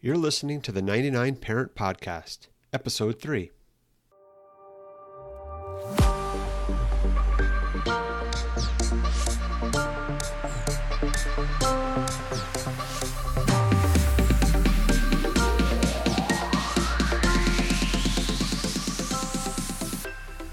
You're listening to the 99 Parent Podcast, Episode 3.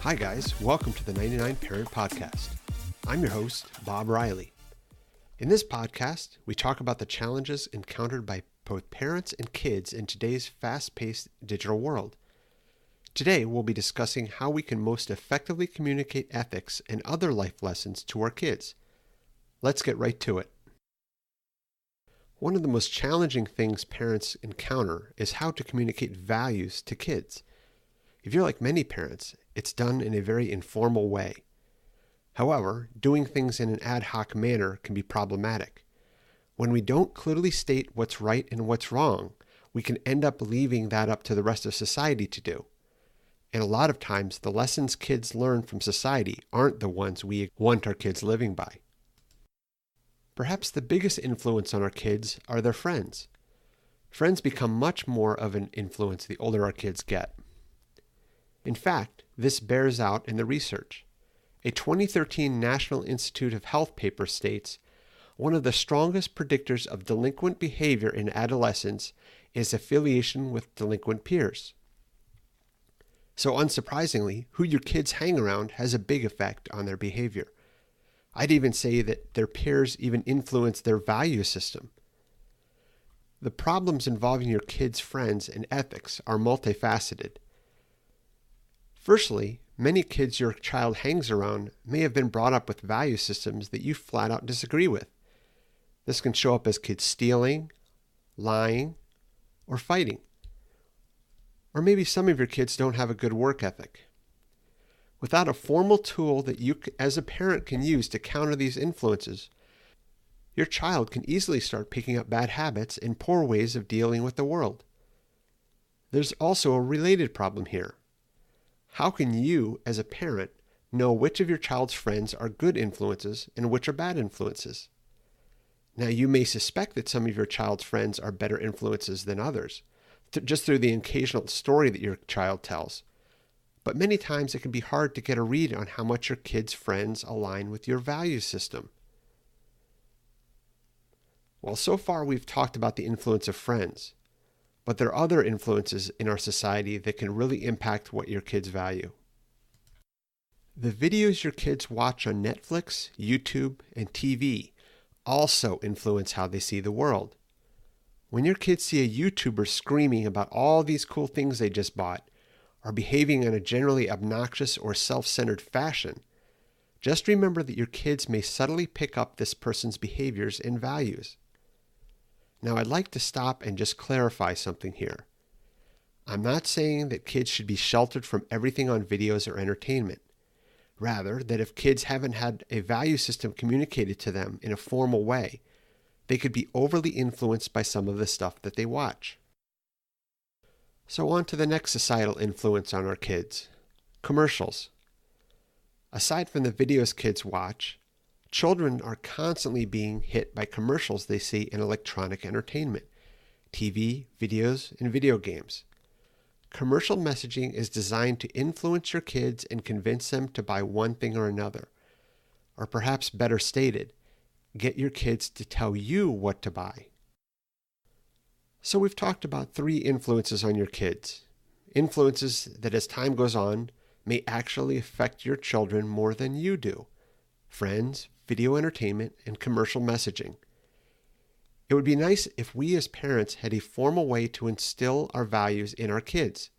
Hi guys, welcome to the 99 Parent Podcast. I'm your host, Bob Riley. In this podcast, we talk about the challenges encountered by both parents and kids in today's fast-paced digital world. Today, we'll be discussing how we can most effectively communicate ethics and other life lessons to our kids. Let's get right to it. One of the most challenging things parents encounter is how to communicate values to kids. If you're like many parents, it's done in a very informal way. However, doing things in an ad hoc manner can be problematic. When we don't clearly state what's right and what's wrong, we can end up leaving that up to the rest of society to do. And a lot of times, the lessons kids learn from society aren't the ones we want our kids living by. Perhaps the biggest influence on our kids are their friends. Friends become much more of an influence the older our kids get. In fact, this bears out in the research. A 2013 National Institute of Health paper states, one of the strongest predictors of delinquent behavior in adolescence is affiliation with delinquent peers. So unsurprisingly, who your kids hang around has a big effect on their behavior. I'd even say that their peers even influence their value system. The problems involving your kids' friends and ethics are multifaceted. Firstly, many kids your child hangs around may have been brought up with value systems that you flat out disagree with. This can show up as kids stealing, lying, or fighting. Or maybe some of your kids don't have a good work ethic. Without a formal tool that you as a parent can use to counter these influences, your child can easily start picking up bad habits and poor ways of dealing with the world. There's also a related problem here. How can you, as a parent, know which of your child's friends are good influences and which are bad influences? Now, you may suspect that some of your child's friends are better influences than others, just through the occasional story that your child tells. But many times it can be hard to get a read on how much your kids' friends align with your value system. Well, so far we've talked about the influence of friends, but there are other influences in our society that can really impact what your kids value. The videos your kids watch on Netflix, YouTube, and TV also influence how they see the world. When your kids see a YouTuber screaming about all these cool things they just bought, or behaving in a generally obnoxious or self-centered fashion, just remember that your kids may subtly pick up this person's behaviors and values. Now, I'd like to stop and just clarify something here. I'm not saying that kids should be sheltered from everything on videos or entertainment. Rather, that if kids haven't had a value system communicated to them in a formal way, they could be overly influenced by some of the stuff that they watch. So on to the next societal influence on our kids, commercials. Aside from the videos kids watch, children are constantly being hit by commercials they see in electronic entertainment, TV, videos, and video games. Commercial messaging is designed to influence your kids and convince them to buy one thing or another. Or perhaps better stated, get your kids to tell you what to buy. So we've talked about 3 influences on your kids. Influences that as time goes on may actually affect your children more than you do. Friends, video entertainment, and commercial messaging. It would be nice if we as parents had a formal way to instill our values in our kids.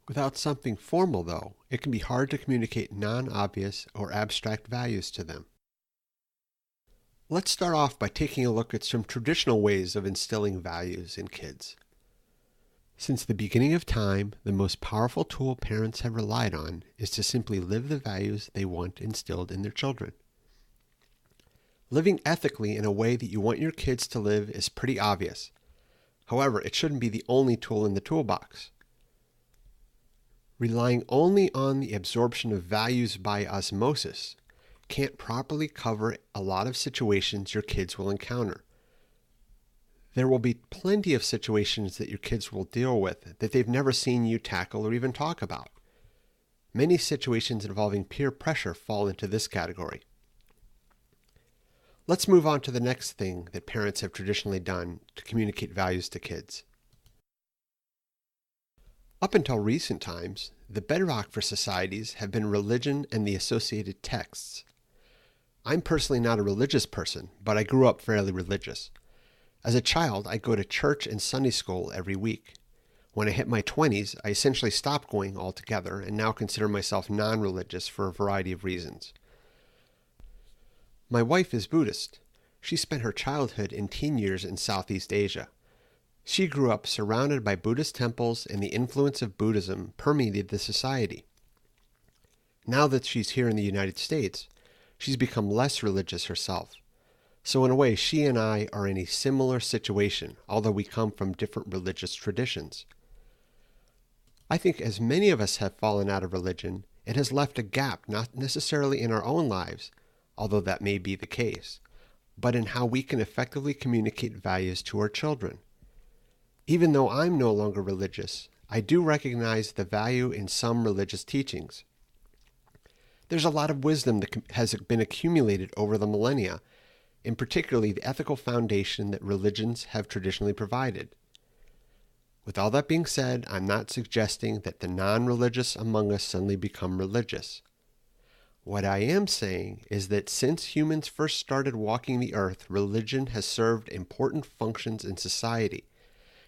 Without something formal, though, it can be hard to communicate non-obvious or abstract values to them. Let's start off by taking a look at some traditional ways of instilling values in kids. Since the beginning of time, the most powerful tool parents have relied on is to simply live the values they want instilled in their children. Living ethically in a way that you want your kids to live is pretty obvious. However, it shouldn't be the only tool in the toolbox. Relying only on the absorption of values by osmosis can't properly cover a lot of situations your kids will encounter. There will be plenty of situations that your kids will deal with that they've never seen you tackle or even talk about. Many situations involving peer pressure fall into this category. Let's move on to the next thing that parents have traditionally done to communicate values to kids. Up until recent times, the bedrock for societies have been religion and the associated texts. I'm personally not a religious person, but I grew up fairly religious. As a child, I'd go to church and Sunday school every week. When I hit my 20s, I essentially stopped going altogether and now consider myself non-religious for a variety of reasons. My wife is Buddhist. She spent her childhood and teen years in Southeast Asia. She grew up surrounded by Buddhist temples, and the influence of Buddhism permeated the society. Now that she's here in the United States, she's become less religious herself. So in a way, she and I are in a similar situation, although we come from different religious traditions. I think as many of us have fallen out of religion, it has left a gap not necessarily in our own lives, although that may be the case, but in how we can effectively communicate values to our children. Even though I'm no longer religious, I do recognize the value in some religious teachings. There's a lot of wisdom that has been accumulated over the millennia, in particularly the ethical foundation that religions have traditionally provided. With all that being said, I'm not suggesting that the non-religious among us suddenly become religious. What I am saying is that since humans first started walking the earth, religion has served important functions in society,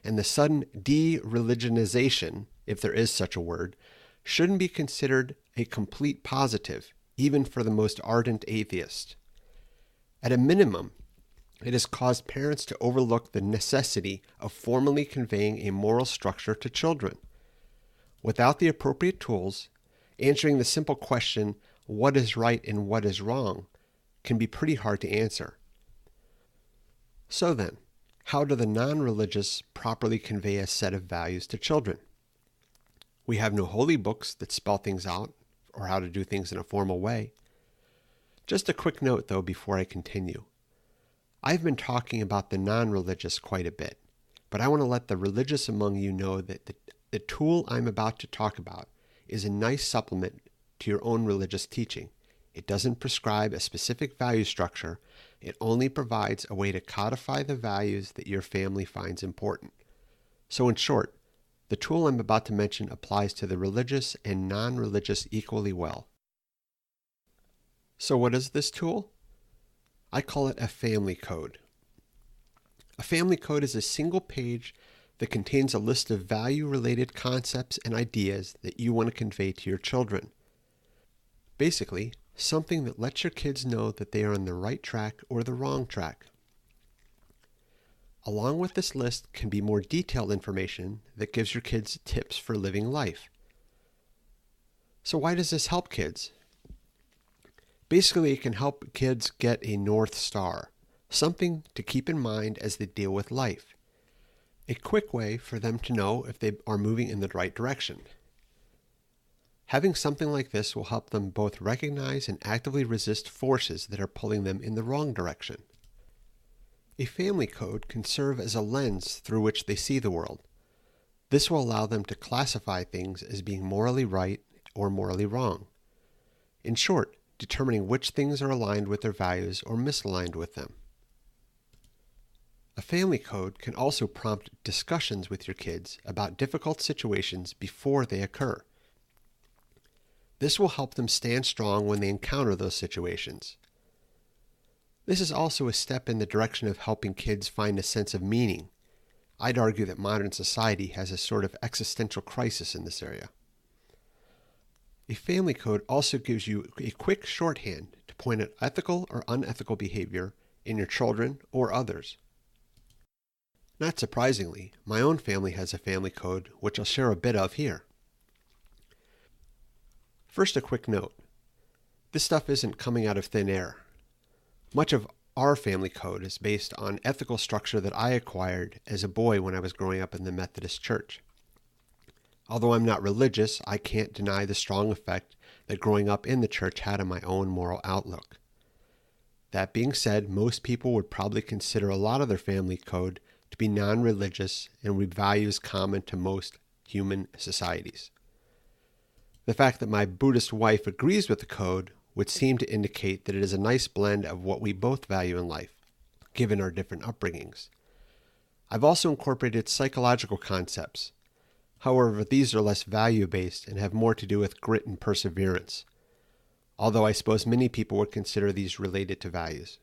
and the sudden de-religionization, if there is such a word, shouldn't be considered a complete positive, even for the most ardent atheist. At a minimum, it has caused parents to overlook the necessity of formally conveying a moral structure to children. Without the appropriate tools, answering the simple question, what is right and what is wrong, can be pretty hard to answer. So then, how do the non-religious properly convey a set of values to children? We have no holy books that spell things out or how to do things in a formal way. Just a quick note, though, before I continue. I've been talking about the non-religious quite a bit, but I want to let the religious among you know that the tool I'm about to talk about is a nice supplement to your own religious teaching. It doesn't prescribe a specific value structure. It only provides a way to codify the values that your family finds important. So in short, the tool I'm about to mention applies to the religious and non-religious equally well. So what is this tool? I call it a family code. A family code is a single page that contains a list of value-related concepts and ideas that you want to convey to your children. Basically, something that lets your kids know that they are on the right track or the wrong track. Along with this list can be more detailed information that gives your kids tips for living life. So why does this help kids? Basically, it can help kids get a North Star, something to keep in mind as they deal with life. A quick way for them to know if they are moving in the right direction. Having something like this will help them both recognize and actively resist forces that are pulling them in the wrong direction. A family code can serve as a lens through which they see the world. This will allow them to classify things as being morally right or morally wrong. In short, determining which things are aligned with their values or misaligned with them. A family code can also prompt discussions with your kids about difficult situations before they occur. This will help them stand strong when they encounter those situations. This is also a step in the direction of helping kids find a sense of meaning. I'd argue that modern society has a sort of existential crisis in this area. A family code also gives you a quick shorthand to point at ethical or unethical behavior in your children or others. Not surprisingly, my own family has a family code, which I'll share a bit of here. First, a quick note. This stuff isn't coming out of thin air. Much of our family code is based on ethical structure that I acquired as a boy when I was growing up in the Methodist Church. Although I'm not religious, I can't deny the strong effect that growing up in the church had on my own moral outlook. That being said, most people would probably consider a lot of their family code to be non-religious and with values common to most human societies. The fact that my Buddhist wife agrees with the code would seem to indicate that it is a nice blend of what we both value in life, given our different upbringings. I've also incorporated psychological concepts. However, these are less value-based and have more to do with grit and perseverance, although I suppose many people would consider these related to values.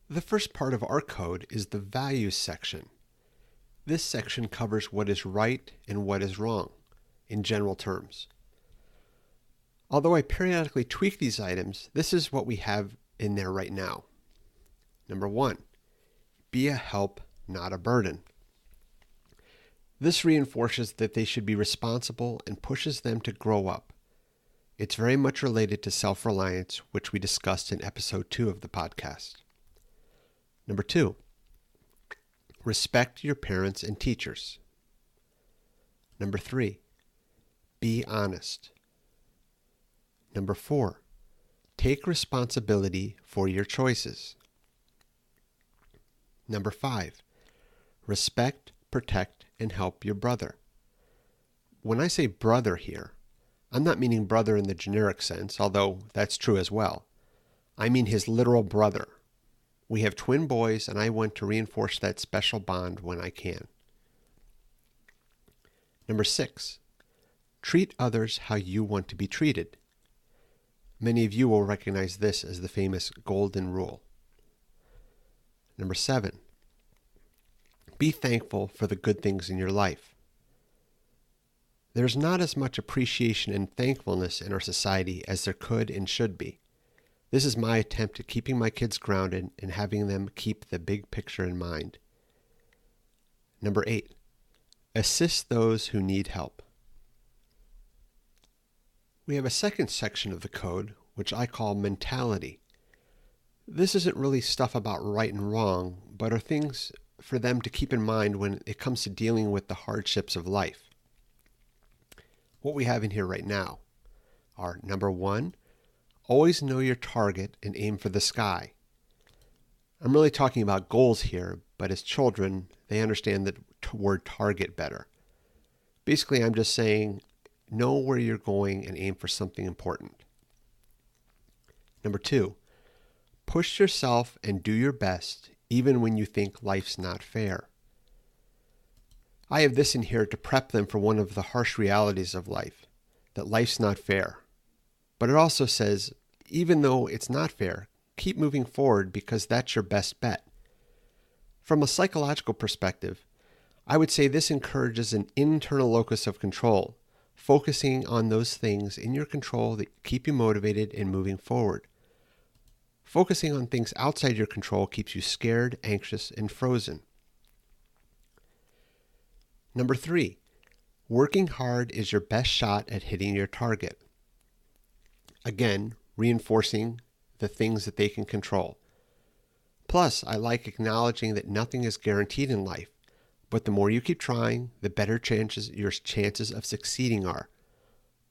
The first part of our code is the values section. This section covers what is right and what is wrong, in general terms. Although I periodically tweak these items, this is what we have in there right now. Number 1, be a help, not a burden. This reinforces that they should be responsible and pushes them to grow up. It's very much related to self-reliance, which we discussed in episode 2 of the podcast. Number 2, respect your parents and teachers. Number 3, be honest. Number 4, take responsibility for your choices. Number 5, respect, protect, and help your brother. When I say brother here, I'm not meaning brother in the generic sense, although that's true as well. I mean his literal brother. We have twin boys, and I want to reinforce that special bond when I can. Number 6, treat others how you want to be treated. Many of you will recognize this as the famous golden rule. Number 7, be thankful for the good things in your life. There's not as much appreciation and thankfulness in our society as there could and should be. This is my attempt at keeping my kids grounded and having them keep the big picture in mind. Number 8, assist those who need help. We have a second section of the code, which I call mentality. This isn't really stuff about right and wrong, but are things for them to keep in mind when it comes to dealing with the hardships of life. What we have in here right now are, number 1, always know your target and aim for the sky. I'm really talking about goals here, but as children, they understand the word target better. Basically, I'm just saying, know where you're going and aim for something important. Number 2, push yourself and do your best, even when you think life's not fair. I have this in here to prep them for one of the harsh realities of life, that life's not fair. But it also says, even though it's not fair, keep moving forward because that's your best bet. From a psychological perspective, I would say this encourages an internal locus of control, focusing on those things in your control that keep you motivated and moving forward. Focusing on things outside your control keeps you scared, anxious, and frozen. Number 3, working hard is your best shot at hitting your target. Again, reinforcing the things that they can control. Plus, I like acknowledging that nothing is guaranteed in life, but the more you keep trying, the better your chances of succeeding are.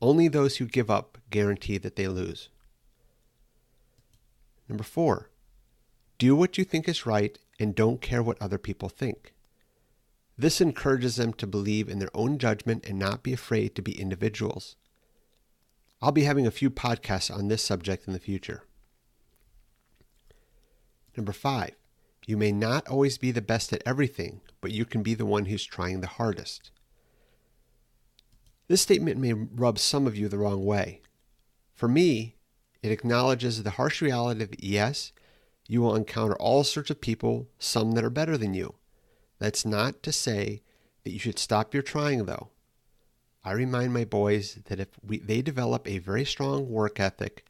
Only those who give up guarantee that they lose. Number 4, do what you think is right and don't care what other people think. This encourages them to believe in their own judgment and not be afraid to be individuals. I'll be having a few podcasts on this subject in the future. Number 5, you may not always be the best at everything, but you can be the one who's trying the hardest. This statement may rub some of you the wrong way. For me, it acknowledges the harsh reality that yes, you will encounter all sorts of people, some that are better than you. That's not to say that you should stop your trying, though. I remind my boys that if they develop a very strong work ethic,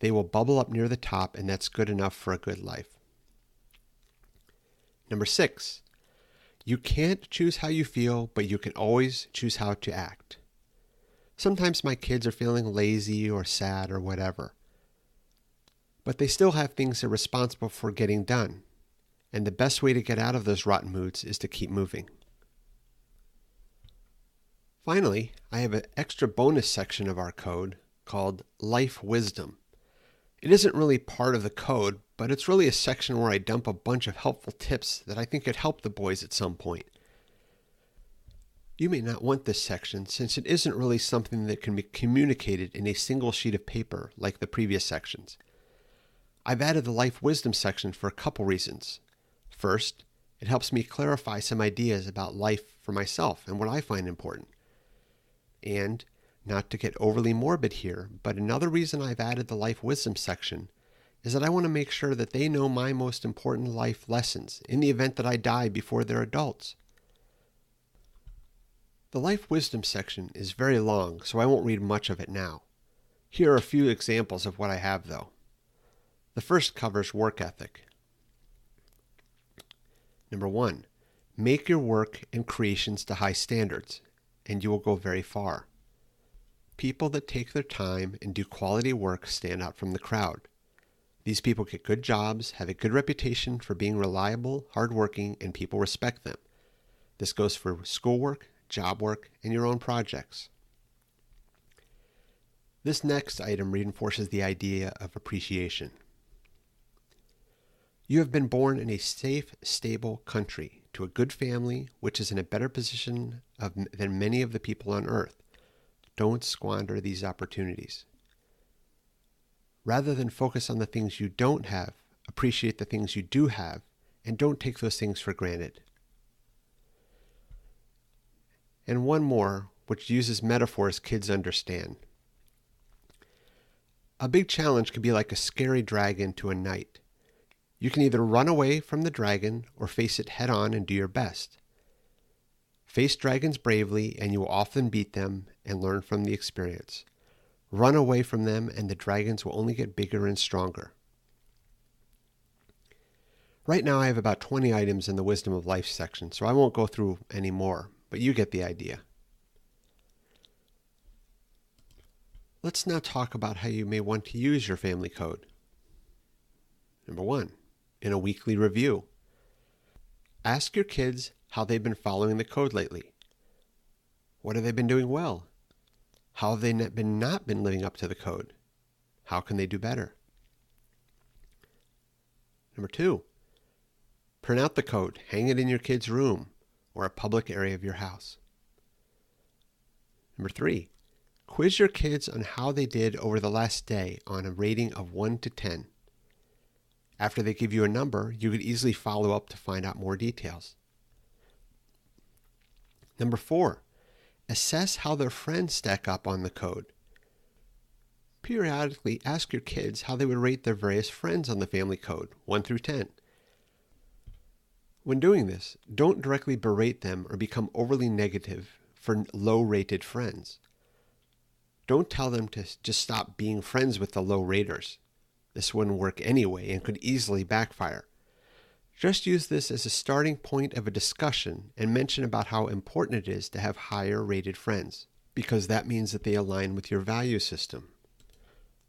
they will bubble up near the top, and that's good enough for a good life. Number 6, you can't choose how you feel, but you can always choose how to act. Sometimes my kids are feeling lazy or sad or whatever, but they still have things they're responsible for getting done, and the best way to get out of those rotten moods is to keep moving. Finally, I have an extra bonus section of our code called Life Wisdom. It isn't really part of the code, but it's really a section where I dump a bunch of helpful tips that I think could help the boys at some point. You may not want this section since it isn't really something that can be communicated in a single sheet of paper like the previous sections. I've added the life wisdom section for a couple reasons. First, it helps me clarify some ideas about life for myself and what I find important. And, not to get overly morbid here, but another reason I've added the life wisdom section is that I want to make sure that they know my most important life lessons in the event that I die before they're adults. The life wisdom section is very long, so I won't read much of it now. Here are a few examples of what I have, though. The first covers work ethic. Number 1, make your work and creations to high standards, and you will go very far. People that take their time and do quality work stand out from the crowd. These people get good jobs, have a good reputation for being reliable, hardworking, and people respect them. This goes for schoolwork, job work, and your own projects. This next item reinforces the idea of appreciation. You have been born in a safe, stable country to a good family which is in a better position than many of the people on earth. Don't squander these opportunities. Rather than focus on the things you don't have, appreciate the things you do have, and don't take those things for granted. And one more, which uses metaphors kids understand. A big challenge can be like a scary dragon to a knight. You can either run away from the dragon or face it head on and do your best. Face dragons bravely and you will often beat them and learn from the experience. Run away from them and the dragons will only get bigger and stronger. Right now I have about 20 items in the Wisdom of Life section, so I won't go through any more, but you get the idea. Let's now talk about how you may want to use your family code. Number 1, in a weekly review. Ask your kids how they've been following the code lately. What have they been doing well? How have they not been living up to the code? How can they do better? Number 2, print out the code, hang it in your kid's room or a public area of your house. Number 3, quiz your kids on how they did over the last day on a rating of 1 to 10. After they give you a number, you could easily follow up to find out more details. Number 4, assess how their friends stack up on the code. Periodically ask your kids how they would rate their various friends on the family code, 1 through 10. When doing this, don't directly berate them or become overly negative for low-rated friends. Don't tell them to just stop being friends with the low raters. This wouldn't work anyway and could easily backfire. Just use this as a starting point of a discussion and mention about how important it is to have higher rated friends, because that means that they align with your value system.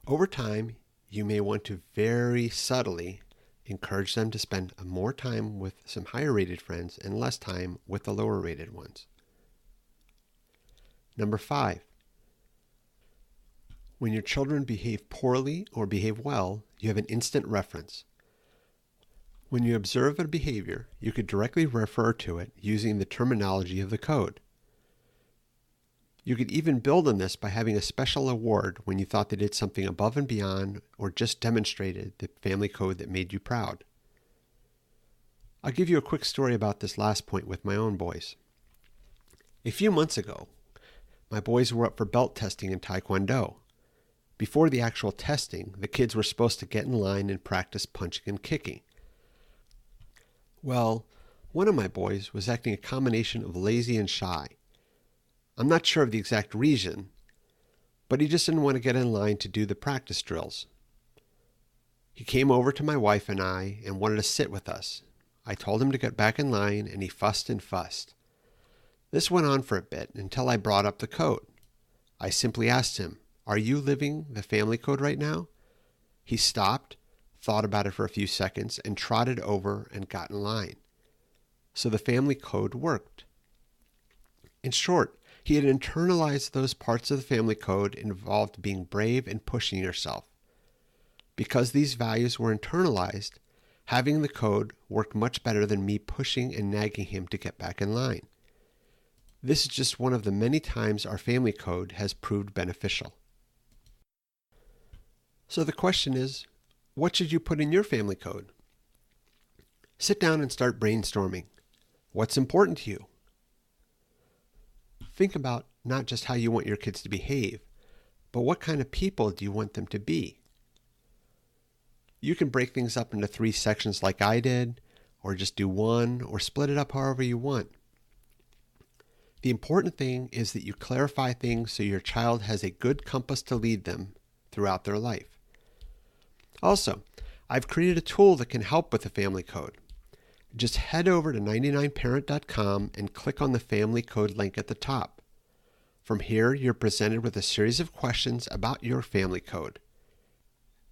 Over time, you may want to very subtly encourage them to spend more time with some higher rated friends and less time with the lower rated ones. Number 5, when your children behave poorly or behave well, you have an instant reference. When you observe a behavior, you could directly refer to it using the terminology of the code. You could even build on this by having a special award when you thought they did something above and beyond or just demonstrated the family code that made you proud. I'll give you a quick story about this last point with my own boys. A few months ago, my boys were up for belt testing in Taekwondo. Before the actual testing, the kids were supposed to get in line and practice punching and kicking. Well, one of my boys was acting a combination of lazy and shy. I'm not sure of the exact reason, but he just didn't want to get in line to do the practice drills. He came over to my wife and I and wanted to sit with us. I told him to get back in line and he fussed and fussed. This went on for a bit until I brought up the code. I simply asked him, "Are you living the family code right now?" He stopped, thought about it for a few seconds, and trotted over and got in line. So the family code worked. In short, he had internalized those parts of the family code involved being brave and pushing yourself. Because these values were internalized, having the code worked much better than me pushing and nagging him to get back in line. This is just one of the many times our family code has proved beneficial. So the question is, what should you put in your family code? Sit down and start brainstorming. What's important to you? Think about not just how you want your kids to behave, but what kind of people do you want them to be? You can break things up into 3 sections like I did, or just do 1, or split it up however you want. The important thing is that you clarify things so your child has a good compass to lead them throughout their life. Also, I've created a tool that can help with the family code. Just head over to 99parent.com and click on the family code link at the top. From here, you're presented with a series of questions about your family code.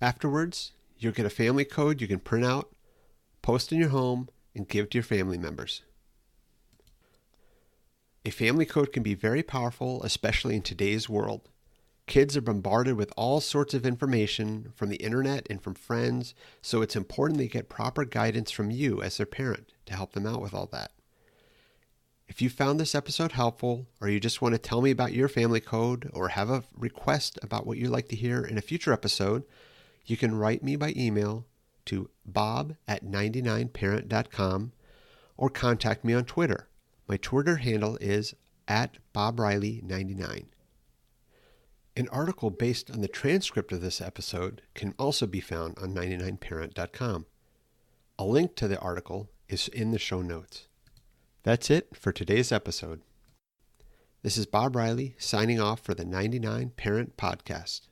Afterwards, you'll get a family code you can print out, post in your home, and give to your family members. A family code can be very powerful, especially in today's world. Kids are bombarded with all sorts of information from the internet and from friends, so it's important they get proper guidance from you as their parent to help them out with all that. If you found this episode helpful, or you just want to tell me about your family code, or have a request about what you'd like to hear in a future episode, you can write me by email to bob@99parent.com or contact me on Twitter. My Twitter handle is @BobRiley99. An article based on the transcript of this episode can also be found on 99parent.com. A link to the article is in the show notes. That's it for today's episode. This is Bob Riley signing off for the 99 Parent Podcast.